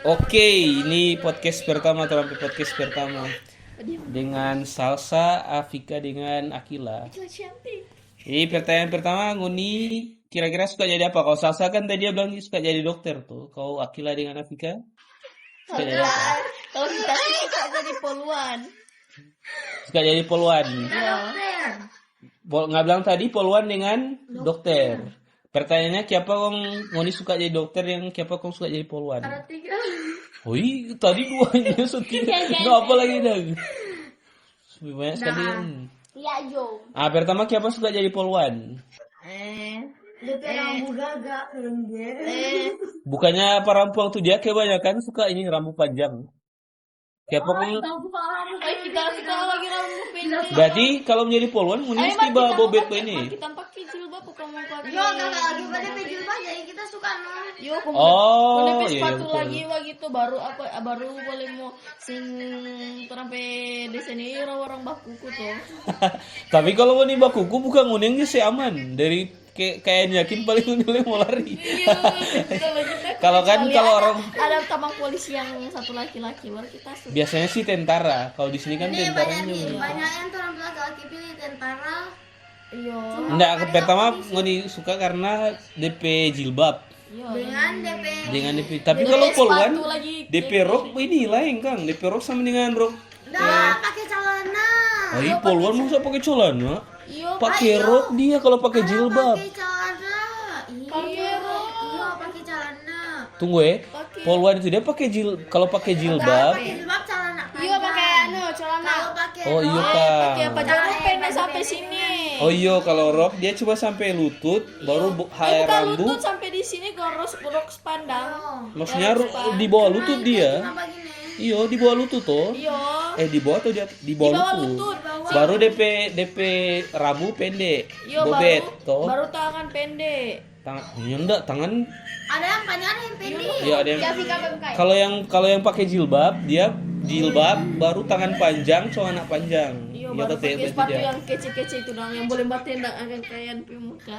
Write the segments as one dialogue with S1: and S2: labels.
S1: Oke, ini podcast pertama, terapi podcast pertama dengan Salsa, Afika dengan Akila. Jadi pertanyaan pertama, Nguni kira-kira suka jadi apa? Kalau Salsa kan tadi dia bilang dia suka jadi dokter tuh. Kau Akila dengan Afika suka jadi apa?
S2: Kalau kita sih suka jadi poluan.
S1: Suka jadi poluan.
S2: Ya.
S1: Nggak bilang tadi poluan dengan dokter. Pertanyaannya, siapa Nguni suka jadi dokter, yang siapa kau suka jadi poluan?
S2: Ada 3.
S1: Wih, tadi duanya setiap. Nggak apa lagi dah. Lebih banyak sekali.
S2: Iya, Jo.
S1: Ah, pertama siapa suka jadi poluan?
S2: DP rambut gagak
S1: Bukannya perempuan tuh dia kebanyakan suka ini rambut panjang. Siapa kau?
S2: kita suka lagi rambut pendek.
S1: Berarti kalau menjadi poluan, Nguni mesti bawa bobet tuh ini.
S2: Kita pakai jilbab bukan mau pakai.
S3: Yo, kakak lagi pada jilbab jadi kita suka non.
S2: Yo,
S1: Oh,
S2: boleh
S1: iya,
S2: sepatu
S1: betul.
S2: lagi begitu baru boleh mau sing terampe di sini orang bakuku tuh.
S1: Tapi kalau Nguni bakuku bukan Nguni yang sih aman dari kayak yakin paling Nguni mau lari.
S2: Iya, kalau kita
S1: Kalau kan
S2: kecuali
S1: kalau
S2: ada-
S1: orang
S2: ada tabang polisi yang satu laki-laki baru kita suka.
S1: biasanya sih tentara. Kalau di sini kan
S3: Ini
S1: tentaranya.
S3: banyak yang tuh orang laki-laki pilih tentara.
S2: Iya.
S1: Enggak, pertama Nguni suka karena DP jilbab.
S2: Iya.
S3: Dengan DP.
S1: Dengan DP. Tapi
S2: DP
S1: kalau poluan
S2: sepatu lagi.
S1: DP rok ini lain Kang. DP rok sama dengan rok.
S3: Dah pakai celana.
S1: Oh, iya poluan masa pakai celana?
S2: Iya.
S1: Pakai rok dia kalau pakai jilbab.
S3: Pakai celana.
S2: Pakai rok.
S3: Iya, pakai celana.
S1: Tunggu
S2: Pakai.
S1: poluan itu dia pakai kalau pakai jilbab.
S3: Pakai jilbab celana.
S2: Iya pakai celana.
S3: Kalau pakai
S1: Oh iya
S3: rok,
S2: Pakai
S1: Kang.
S2: apa jarum pendek sampai sini.
S1: Oh iya kalau rok dia cuma sampai lutut, baru
S2: Bukan
S1: rambut.
S2: lutut sampai di sini goros rok sepandang.
S1: Maksudnya di bawah lutut dia.
S3: apa gini?
S1: Iya di bawah lutut tuh.
S2: Iya.
S1: Di bawah atau di bawah
S2: Di bawah
S1: lutut.
S2: lutut.
S1: Baru DP rambut pendek.
S2: Iya
S1: Bobet
S2: baru
S1: toh.
S2: baru tangan pendek.
S1: Tangan, ya enggak, tangan.
S3: Ada yang panjang ada yang pendek.
S1: Iya ada yang.
S2: Ya Vika bengkai.
S1: Kalau yang pakai jilbab dia jilbab baru tangan panjang, celana panjang.
S2: Iya
S1: Ya,
S2: baru
S1: kata
S2: pakai
S1: itu
S2: sepatu
S1: dia.
S2: yang kece-kece itu dong yang boleh buat tendang akan kayak di muka.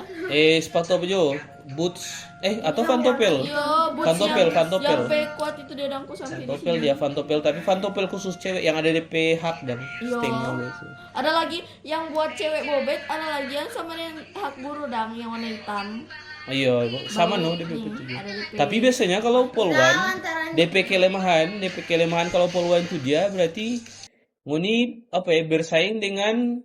S1: Sepatu apa Jo? Boots atau Vantopel?
S2: Iya, boots
S1: Vantopel,
S2: yang
S1: Vantopel.
S2: kuat itu dia dangku sampai di
S1: Vantopel
S2: sini.
S1: dia Vantopel, tapi Vantopel khusus cewek yang ada DP hak dan
S2: Iya.
S1: stengel itu.
S2: Ada lagi yang buat cewek bobet, ada lagi yang sama dengan hak buru dang yang warna hitam.
S1: Iya, sama no DP
S2: Hmm,
S1: itu.
S2: ada DP.
S1: Tapi biasanya kalau poluan, DP kelemahan kalau poluan itu dia berarti Nguni bersaing dengan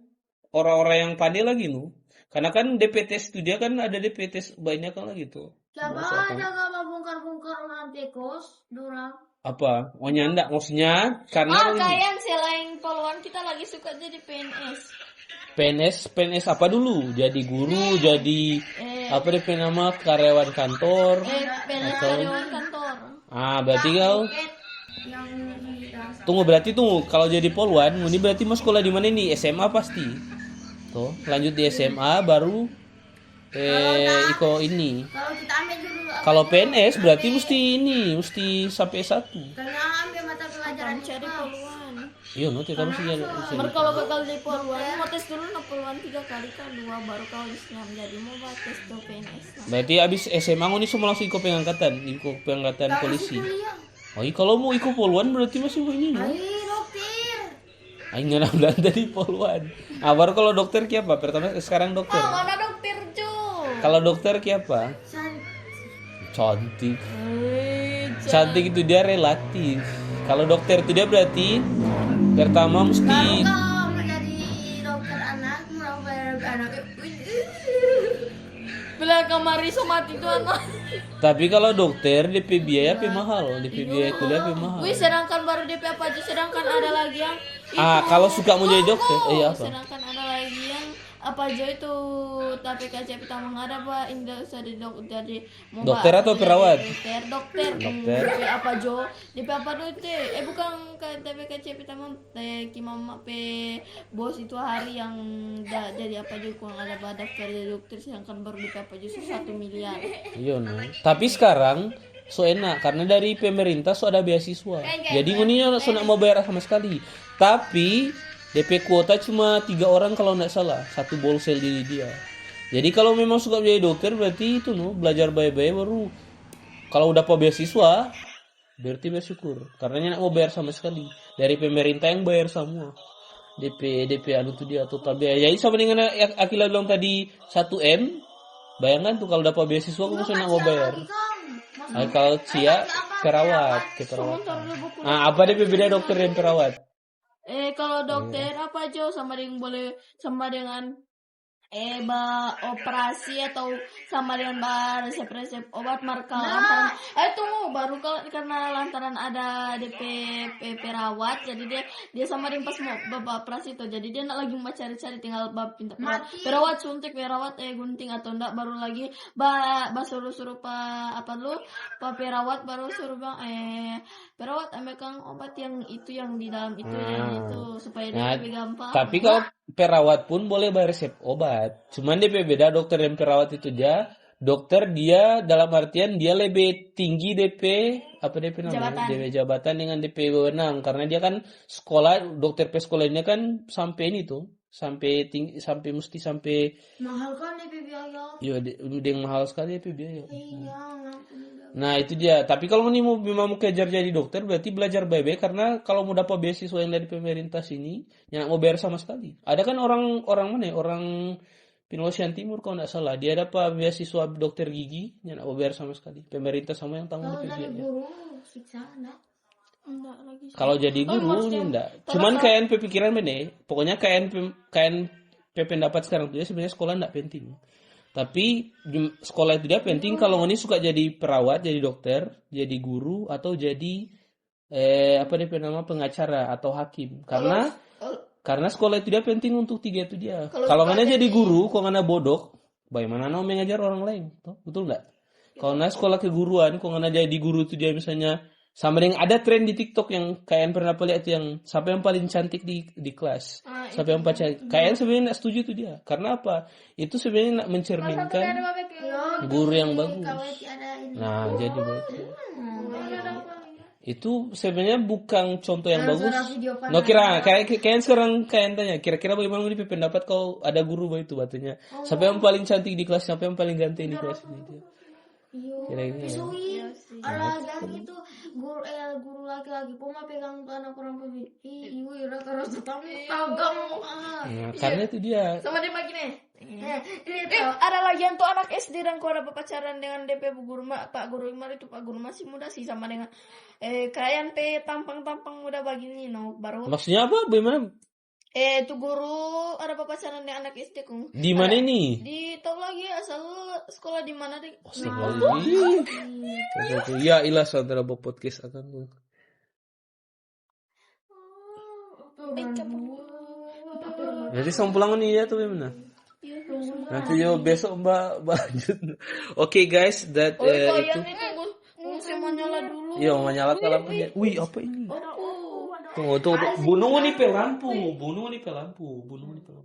S1: orang-orang yang pandai lagi nu. Karena kan DP tes itu dia kan ada DP tes banyak kan lagi tuh.
S3: Siapa
S1: Masa
S3: ada gak mau bongkar-bongkar orang tekos, Dora?
S1: apa? Oh nyanda maksudnya karena
S2: Ah,
S1: ini
S2: kayak selain poluan kita lagi suka jadi PNS.
S1: PNS apa dulu? Jadi guru, jadi apa DP nama karyawan kantor.
S2: PNS
S1: Atau-
S2: karyawan kantor.
S1: Berarti kau
S3: Yang
S1: tunggu kalau jadi poluan, ini berarti mau sekolah di mana nih? SMA pasti. Tuh, lanjut di SMA baru iko ini.
S3: kalau kita ambil dulu
S1: Kalau PNS berarti mesti sampai satu.
S3: karena ambil mata pelajaran
S2: Cari poluan.
S1: Iya, no, kita mesti jadi.
S2: Baru kalau gagal di poluan, mau tes dulu no poluan 3 kali kan 2 baru kau Islam jadi mau buat tes tuh PNS.
S1: Berarti abis SMA ini semua langsung ikut pengangkatan polisi.
S3: kuliah.
S1: Oh, kalau mau ikut poluan berarti masih ini, no?
S3: Dokter.
S1: Aing nggak bilang tadi poluan. Baru kalau dokter apa? Pertama sekarang dokter.
S2: Mana dokter Jo?
S1: Kalau dokter apa? Cantik. Cantik itu dia relatif. Kalau dokter itu dia berarti pertama mesti
S3: Kau menjadi dokter anak, mau bayar anak.
S2: Bila kamari somat itu anak.
S1: tapi kalau dokter DP biaya mahal, DP biaya kuliah mahal.
S2: Wih, sedangkan baru DP apa aja, sedangkan ada lagi yang
S1: Kalau suka mau jadi dokter, apa?
S2: sedangkan ada lagi yang apa aja itu tapi KCP pertama ada pak indah jadi jadi mau
S1: Dokter
S2: Mbak,
S1: atau
S2: jadi
S1: perawat?
S2: dokter
S1: Dokter.
S2: DP apa jo DP apa dulu teh bukan tapi KCP pertama ki mama pe bos itu hari yang jadi apa aja kurang ada daftar jadi dokter sedangkan baru DP apa aja 1 miliar.
S1: Iya, no. Tapi sekarang so enak karena dari pemerintah so ada beasiswa. Jadi uninya so nak mau bayar sama sekali. Tapi DP kuota cuma 3 orang kalau nggak salah, satu bolsel di dia. Jadi kalau memang suka jadi dokter berarti itu no belajar baik-baik baru. Kalau udah beasiswa Berarti bersyukur. Karena nak mau bayar sama sekali. Dari pemerintah yang bayar semua. DP anu tuh dia total biaya. Jadi sama dengan Akila bilang tadi 1M. Bayangkan tuh kalau dapat beasiswa aku mesti nak mau bayar. Kalau Cia perawat, ke perawat. Ah, apa DP beda dokter dan perawat?
S2: Kalau dokter apa aja sama dengan operasi atau sama dengan resep obat marka lantaran tunggu baru karena lantaran ada DP perawat jadi dia sama dengan pas mau bapak operasi itu jadi dia nak lagi mau cari-cari tinggal pinta perawat suntik perawat gunting atau enggak baru lagi suruh pak perawat baru suruh bang perawat ambilkan obat yang itu yang di dalam itu yang itu supaya dia lebih gampang.
S1: Tapi kalau perawat pun boleh bayar resep obat. Cuman DP beda dokter dan perawat itu dia. Dokter dia dalam artian dia lebih tinggi DP namanya? DP jabatan dengan DP wewenang karena dia kan sekolah dokter sekolahnya kan sampai ini tuh. Sampai mesti sampai
S3: mahal kan DP biaya.
S1: Iya, dengan mahal sekali DP biaya.
S3: Iya,
S1: Nah itu dia. Tapi kalau ini memang mau kejar jadi dokter berarti belajar baik-baik karena kalau mau dapat beasiswa yang dari pemerintah sini yang mau bayar sama sekali. Ada kan orang mana ya? Orang Pinosian Timur kalau nggak salah dia dapat beasiswa dokter gigi yang mau bayar sama sekali. Pemerintah sama yang tanggung DP biaya.
S3: Guru siksa enggak?
S2: Enggak lagi.
S1: Kalau jadi guru enggak. Cuman KNP pikiran bener. Pokoknya KNP pendapat sekarang tuh ya sebenarnya sekolah enggak penting. Tapi sekolah itu dia penting kalau ini suka jadi perawat, jadi dokter, jadi guru atau jadi pengacara atau hakim. Karena sekolah itu dia penting untuk tiga itu dia. Kalau nggak jadi guru, kalau nggak bodoh, bagaimana mau mengajar orang lain? Betul nggak? Kalau nggak sekolah keguruan, kalau nggak jadi guru itu dia misalnya sama dengan ada tren di TikTok yang kalian pernah lihat yang siapa yang paling cantik di kelas. Siapa yang paling cantik. Kalian sebenarnya nggak setuju itu dia. Karena apa? Itu sebenarnya nak mencerminkan guru yang bagus. Nah, jadi bagus. Itu sebenarnya bukan contoh yang bagus. No kira kalian sekarang tanya kira-kira bagaimana nih pendapat kau ada guru itu batunya. Siapa yang paling cantik di kelas, siapa yang paling ganteng di kelas itu. Kira-kira.
S3: Ada yang itu guru laki-laki poma pegang anak orang pemilih ibu ira terus tagang
S1: karena itu dia
S2: sama dia begini ada lagi yang tuh anak SD dan kau ada pacaran dengan DP Pak Guru Imar itu Pak Guru masih muda sih sama dengan kalian tampang muda begini baru
S1: maksudnya apa bagaimana
S2: tuh guru ada pacaran dengan anak SD kung
S1: di mana ini
S2: di tahu lagi asal sekolah di mana deh
S1: ya ilah saudara podcast akan nanti pulang nih ya tuh gimana nanti yo besok mbak lanjut oke guys that itu
S2: saya mau nyala dulu
S1: iya mau nyala lampunya wih apa ini Tunggu. Bunuh nih pe lampu.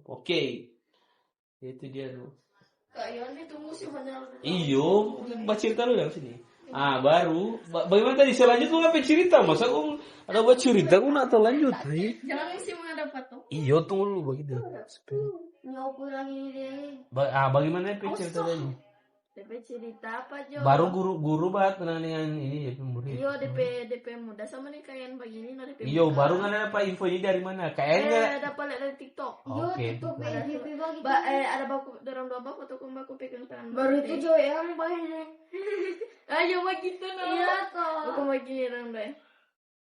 S1: Oke. Itu dia tuh.
S2: Kak Yoni tunggu sih menyala.
S1: Iyo, baca cerita lu yang sini. Baru. Bagaimana tadi selanjut lu ngapain cerita? Masa aku ada buat cerita aku nak tahu lanjut.
S2: Jangan sih menghadap patung.
S1: Iyo, tunggu dulu begitu.
S3: nyoku lagi deh.
S1: Bagaimana pe cerita tadi?
S2: DP cerita apa Jo?
S1: Baru guru banget kenal dengan ini ya murid.
S2: Iyo DP muda sama nih kalian begini dari DP.
S1: Iyo baru nggak ada info ini dari mana? Kayaknya.
S2: Dapat lihat dari TikTok.
S1: Oke.
S2: Ada baku dalam dua foto baku pegang tangan.
S3: Baru itu Jo yang begini.
S2: Ayo begitu no.
S3: Iya toh.
S2: Aku begini dong deh.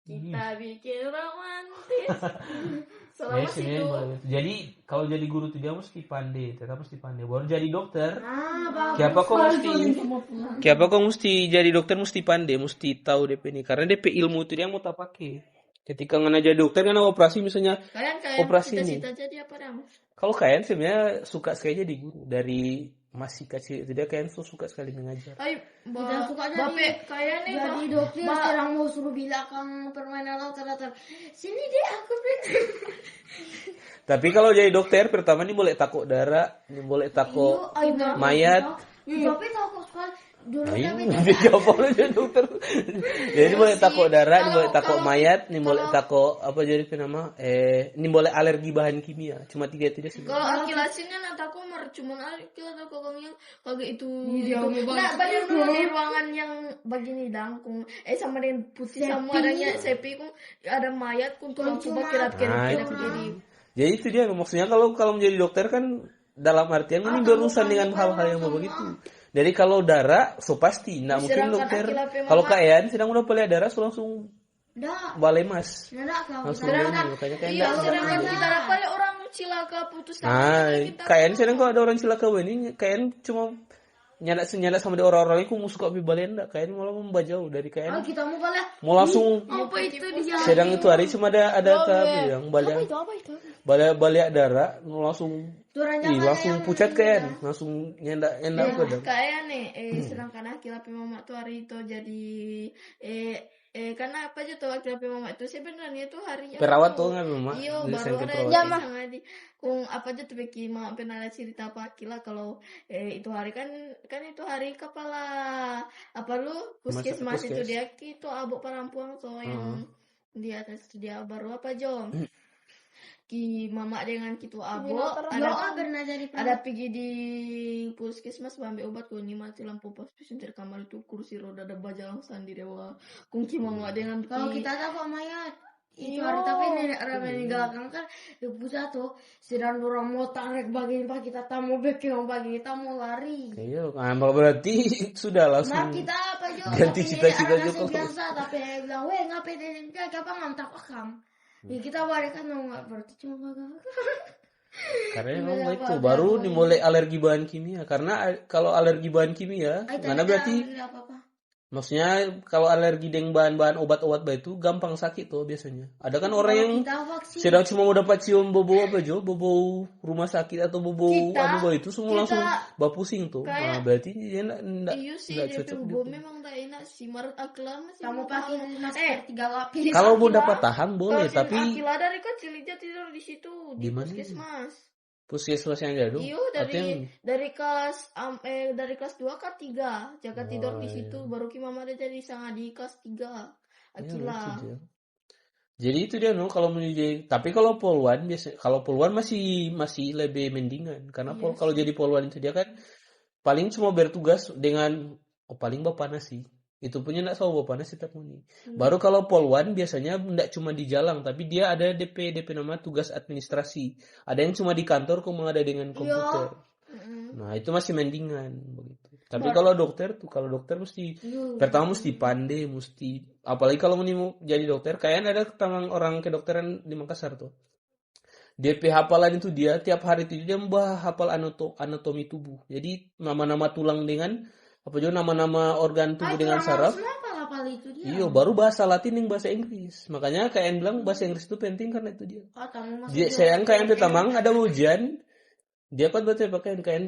S2: Kita bikin romantis. Selama situ.
S1: Jadi kalau jadi guru tuh dia mesti pandai, tetap mesti pandai. Baru jadi dokter.
S3: Bagus.
S1: Kenapa kok mesti jadi dokter mesti pandai, mesti tahu DP ini. Karena DP ilmu itu dia mau tak pakai. Ketika nggak jadi dokter kan operasi misalnya.
S2: Kalian
S1: operasi ini.
S2: cita-cita jadi apa dong?
S1: Kalau kalian sebenarnya suka sekali jadi guru dari masih kecil itu dia kalian tuh suka sekali mengajar.
S3: Tidak suka
S2: kalian nih
S3: jadi dokter sekarang mau suruh bilang permainan latar sini deh aku pintar.
S1: Tapi kalau jadi dokter pertama ini boleh takut darah, ini boleh takut mayat.
S3: Tapi takut sekali. Dulu
S1: Nah,
S3: tapi
S1: ini dia boleh jadi dokter. Jadi boleh takut darah, ini boleh takut mayat, ini boleh takut apa jadi apa nama? Ini boleh alergi bahan kimia. Cuma tiga itu dia sih.
S2: Kalau akilasnya nanti aku cuma akilas aku kagak kagak itu.
S3: Iya,
S2: Nah, banyak dulu di ruangan yang begini dangkung. Sama dengan putih sama adanya sepi kung ada mayat kung tulang coba kira-kira
S1: Nah,
S2: kira
S1: itu.
S2: jadi.
S1: Jadi itu dia maksudnya kalau menjadi dokter kan dalam artian ini berurusan dengan hal-hal yang begitu. Jadi kalau darah, so pasti nggak mungkin
S2: Sedangkan
S1: dokter.
S2: akilapnya
S1: Kalau
S2: mama-
S1: kalian sedang udah pelihara darah, so langsung
S3: Nggak,
S1: balai mas,
S3: nggak kau.
S1: langsung ini makanya kayak
S2: Iya,
S1: nggak
S2: sedangkan
S1: bisa.
S2: kita dapat orang cilaka putus
S1: Nah,
S2: kita
S1: kalian sedang kalau ada orang cilaka ini, kalian cuma nyala sama di orang-orang itu musuh kok balik enggak, kalian malah membajau dari
S3: Oh,
S1: kalian
S3: kita mau balik.
S1: mau langsung
S3: Apa itu dia?
S1: sedang itu hari cuma ada yang balik
S2: apa itu?
S1: balik darah langsung
S3: Turunnya
S1: langsung pucat kalian langsung nyendak apa dong.
S2: Kayak nih, sedangkan akilapnya mama tuh hari itu jadi karena apa aja tuh akilapnya mama itu sebenarnya tuh harinya
S1: Perawat tuh kan mama.
S2: Iya,
S1: Jadi
S2: baru
S1: saya
S2: ada
S1: perawat.
S2: yang sangat di kung apa aja tuh Becky mama pernah ada cerita apa Akila kalau itu hari kan itu hari kepala apa lu puskesmas itu
S1: puskes.
S2: dia itu abok parampuang tuh yang di atas itu dia baru apa Jom ki mama dengan kitu abok
S3: Ada pernah jadi
S2: ada pergi di puskesmas ambil obat kau ini mati lampu pas di kamar itu kursi roda ada bajalang sendiri wah kungki mama dengan
S3: kalau kita tahu mayat itu
S2: Iya.
S3: hari tapi nenek orang meninggalkan kan ibu tuh sedang orang mau tarik bagian pak kita tamu beking pagi kita mau lari.
S1: Iya, berarti sudah langsung
S3: Mak kita apa juga
S1: ganti cita-cita juga.
S3: biasa tapi bilang weh ngapain ini kapan ngantak akam. Ya kita balikan nggak berarti cuma
S1: karena memang itu baru dimulai alergi bahan kimia karena kalau alergi bahan kimia mana berarti
S3: apa-apa.
S1: maksudnya kalau alergi dengan bahan-bahan obat-obat itu gampang sakit tuh biasanya. Ada kan orang yang
S3: Kita vaksin.
S1: sedang cuma mau dapat cium bobo apa jo, bobo rumah sakit atau bobo anu itu semua langsung pusing tuh. Nah, berarti dia enggak
S2: iya sih
S1: cocok
S2: DP
S1: gitu.
S2: Hubung memang tak enak sih menurut Akila masih
S3: Kamu
S2: mau
S3: pakai
S2: tahu.
S3: masker 3 lapis.
S1: Kalau mau dapat tahan boleh,
S2: Kalau
S1: tapi
S2: Akila dari kecil aja tidur di situ di
S1: Di mana?
S2: puskesmas.
S1: puskesmas yang jauh.
S2: Iya
S1: Artinya
S2: dari kelas 2 ke 3 jaga tidur di situ baru ki mama ada jadi sangat di kelas 3 Akila.
S1: itu dia. Jadi itu dia kalau menjadi tapi kalau poluan biasa kalau poluan masih lebih mendingan karena kalau jadi poluan itu dia kan paling cuma bertugas dengan paling bapanas sih. Itu punya enggak sama bapanas setiap muni. Baru kalau poluan biasanya enggak cuma di jalan tapi dia ada DP nama tugas administrasi. Ada yang cuma di kantor kok ada dengan komputer. Nah, itu masih mendingan begitu. Tapi kalau dokter mesti pertama mesti pandai, mesti apalagi kalau mau jadi dokter, kayaknya ada teman orang kedokteran di Makassar tuh. DP hafalan itu dia tiap hari itu dia hafal anatomi tubuh. Jadi nama-nama tulang dengan apa juga nama-nama organ tubuh dengan saraf.
S3: Apa itu dia?
S1: Iya, baru bahasa Latin yang bahasa Inggris. Makanya kalian bilang bahasa Inggris itu penting karena itu dia. Dia sayang kalian pertama ada ujian. Dia kan berarti pakai kalian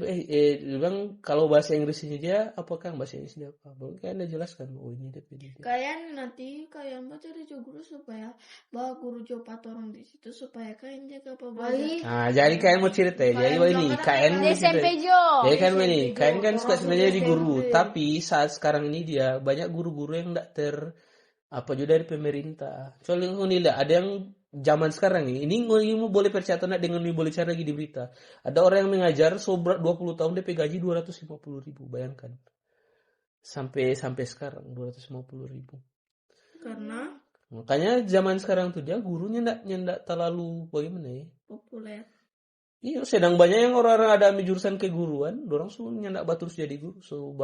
S1: bilang kalau bahasa Inggrisnya dia apakah bahasa Inggrisnya apa? Baru kalian udah jelaskan ini dia.
S2: Kalian nanti kalian baca di guru supaya bawa guru jopat orang di situ supaya kalian jaga pembelajaran.
S1: Nah, jadi kalian mau cerita ya. Jadi ini kalian
S4: SMP Jo.
S1: jadi kan ini kalian kan suka sebenarnya jadi guru, tapi saat sekarang ini dia banyak guru-guru yang enggak apa juga dari pemerintah. Soalnya ini ada yang zaman sekarang ini boleh percaya atau enggak dengan ini boleh cari lagi di berita. Ada orang yang mengajar sobrat 20 tahun DP gaji 250.000, bayangkan. Sampai sekarang 250.000.
S2: Karena
S1: Makanya zaman sekarang tuh dia gurunya enggak terlalu bagaimana ya?
S2: populer.
S1: Iya, sedang banyak yang orang-orang ada jurusan keguruan, orang suruhnya enggak terus jadi guru, so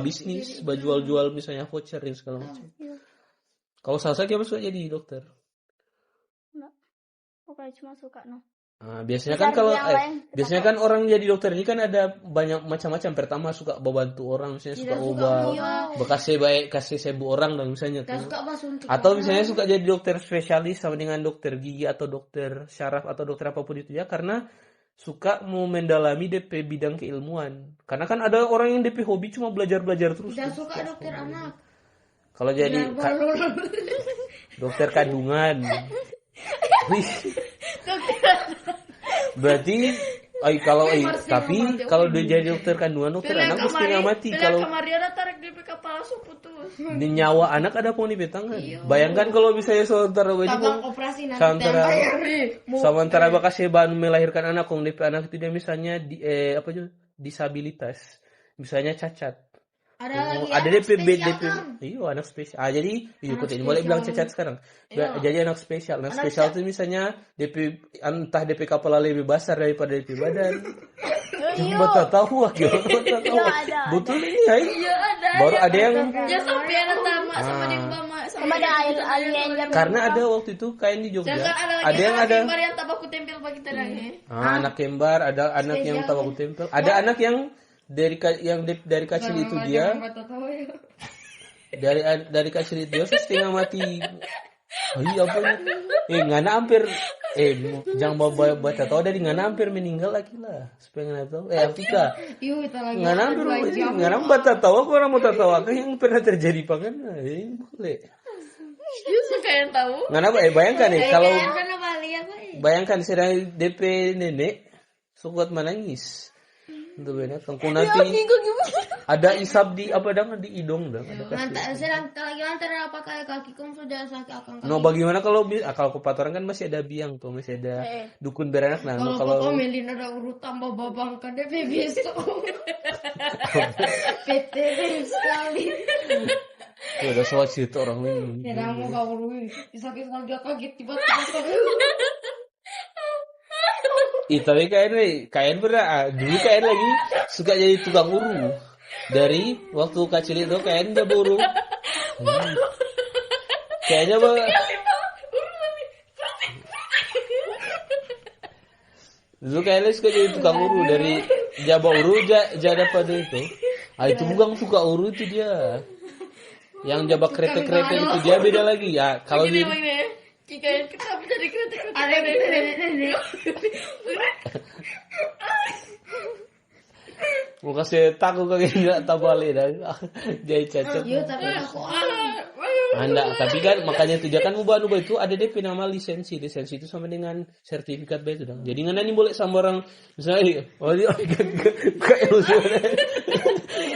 S1: bisnis, jual-jual misalnya voucher dan segala macam. Kalau saya kira suka jadi dokter.
S4: Pokoknya cuma suka no.
S1: Nah, biasanya kan kalau biasanya kan orang jadi dokter ini kan ada banyak macam-macam. Pertama suka membantu orang, misalnya suka bekasih baik kasih sembuh orang dan misalnya tuh. Atau misalnya suka jadi dokter spesialis sama dengan dokter gigi atau dokter syaraf atau dokter apapun itu ya karena suka mau mendalami DP bidang keilmuan. Karena kan ada orang yang DP hobi cuma belajar terus.
S3: Tidak suka dokter anak.
S1: Kalau jadi dokter kandungan. Berarti tapi kalau dia jadi dokter kandungan, dokter anak mesti nggak mati. Kalau
S2: kamari ada tarik di kepala langsung putus.
S1: di nyawa anak ada pun di petang kan. Bayangkan kalau misalnya sementara
S3: Tabang operasi nanti
S1: sementara bekas bahan melahirkan anak, kong DP anak itu dia misalnya disabilitas, misalnya cacat. Ada DP. Iya, anak spesial. Jadi ikut ini boleh bilang cacat sekarang. Jadi anak spesial. Anak spesial itu misalnya DP entah DP kepala lebih besar daripada DP badan. Cuma tak tahu betul ini ya.
S2: Iya ada.
S1: Baru ada yang
S2: Ya sampai ada tamak sama dia mama
S4: Sama ada alien yang
S1: karena ada waktu itu kain di Jogja.
S2: Ada
S1: yang ada
S2: kembar yang tabaku tempel bagi terangnya.
S1: anak kembar, ada anak yang tabaku tempel, ada anak yang dari kecil itu dia dari kecil itu dia setengah mati. Oh iya apa ngana hampir jangan baca tahu dari ngana hampir meninggal lagi lah supaya ngana tahu Afika ngana baca tahu aku orang mau tahu apa yang pernah terjadi pangan boleh
S2: Suka yang tahu.
S1: ngana bayangkan kalau bayangkan sedang DP nenek suka menangis. Itu benar. Kangku nanti ada isap di di hidung dah.
S3: sedang lagi antara apa kayak kaki kamu sudah sakit akan
S1: No, bagaimana kalau kepatoran kan masih ada biang tuh, masih ada dukun beranak. Nah,
S3: kalau Melina ada urut tambah babang kan DP besok. PT sekali.
S1: Tuh udah soal cerita orang ini.
S3: Ya mau kau urut. Sakit sekali dia kaget tiba-tiba.
S1: Tapi kain pernah dulu kain lagi suka jadi tukang uru. Dari waktu kecil itu kain dia buru. Kayaknya dulu kayaknya suka jadi tukang uru dari jaba uru jadi pada itu. Itu bukan suka uru itu dia. Yang jaba kereta itu dia beda lagi ya. Kalau di
S2: Kayak kenapa jadi kritik
S3: Ada nenek.
S1: mau kasih takut kayak nggak tabale dah. Jadi cacat.
S3: Iya tapi aku
S1: Anda, tapi kan makanya itu kan ubah itu ada DP nama lisensi itu sama dengan sertifikat itu dong. Jadi nggak boleh sama orang misalnya dia kayak usulnya.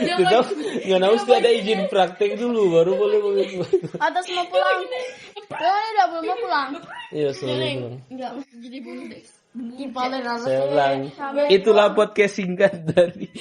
S1: Tetap nggak mesti ada izin praktek dulu baru boleh begitu.
S4: Atas mau pulang. Ini udah belum mau pulang.
S1: Iya soalnya pulang.
S3: enggak
S2: jadi bulu deh.
S3: kipalen
S1: Saya ulang. Itulah podcast singkat dari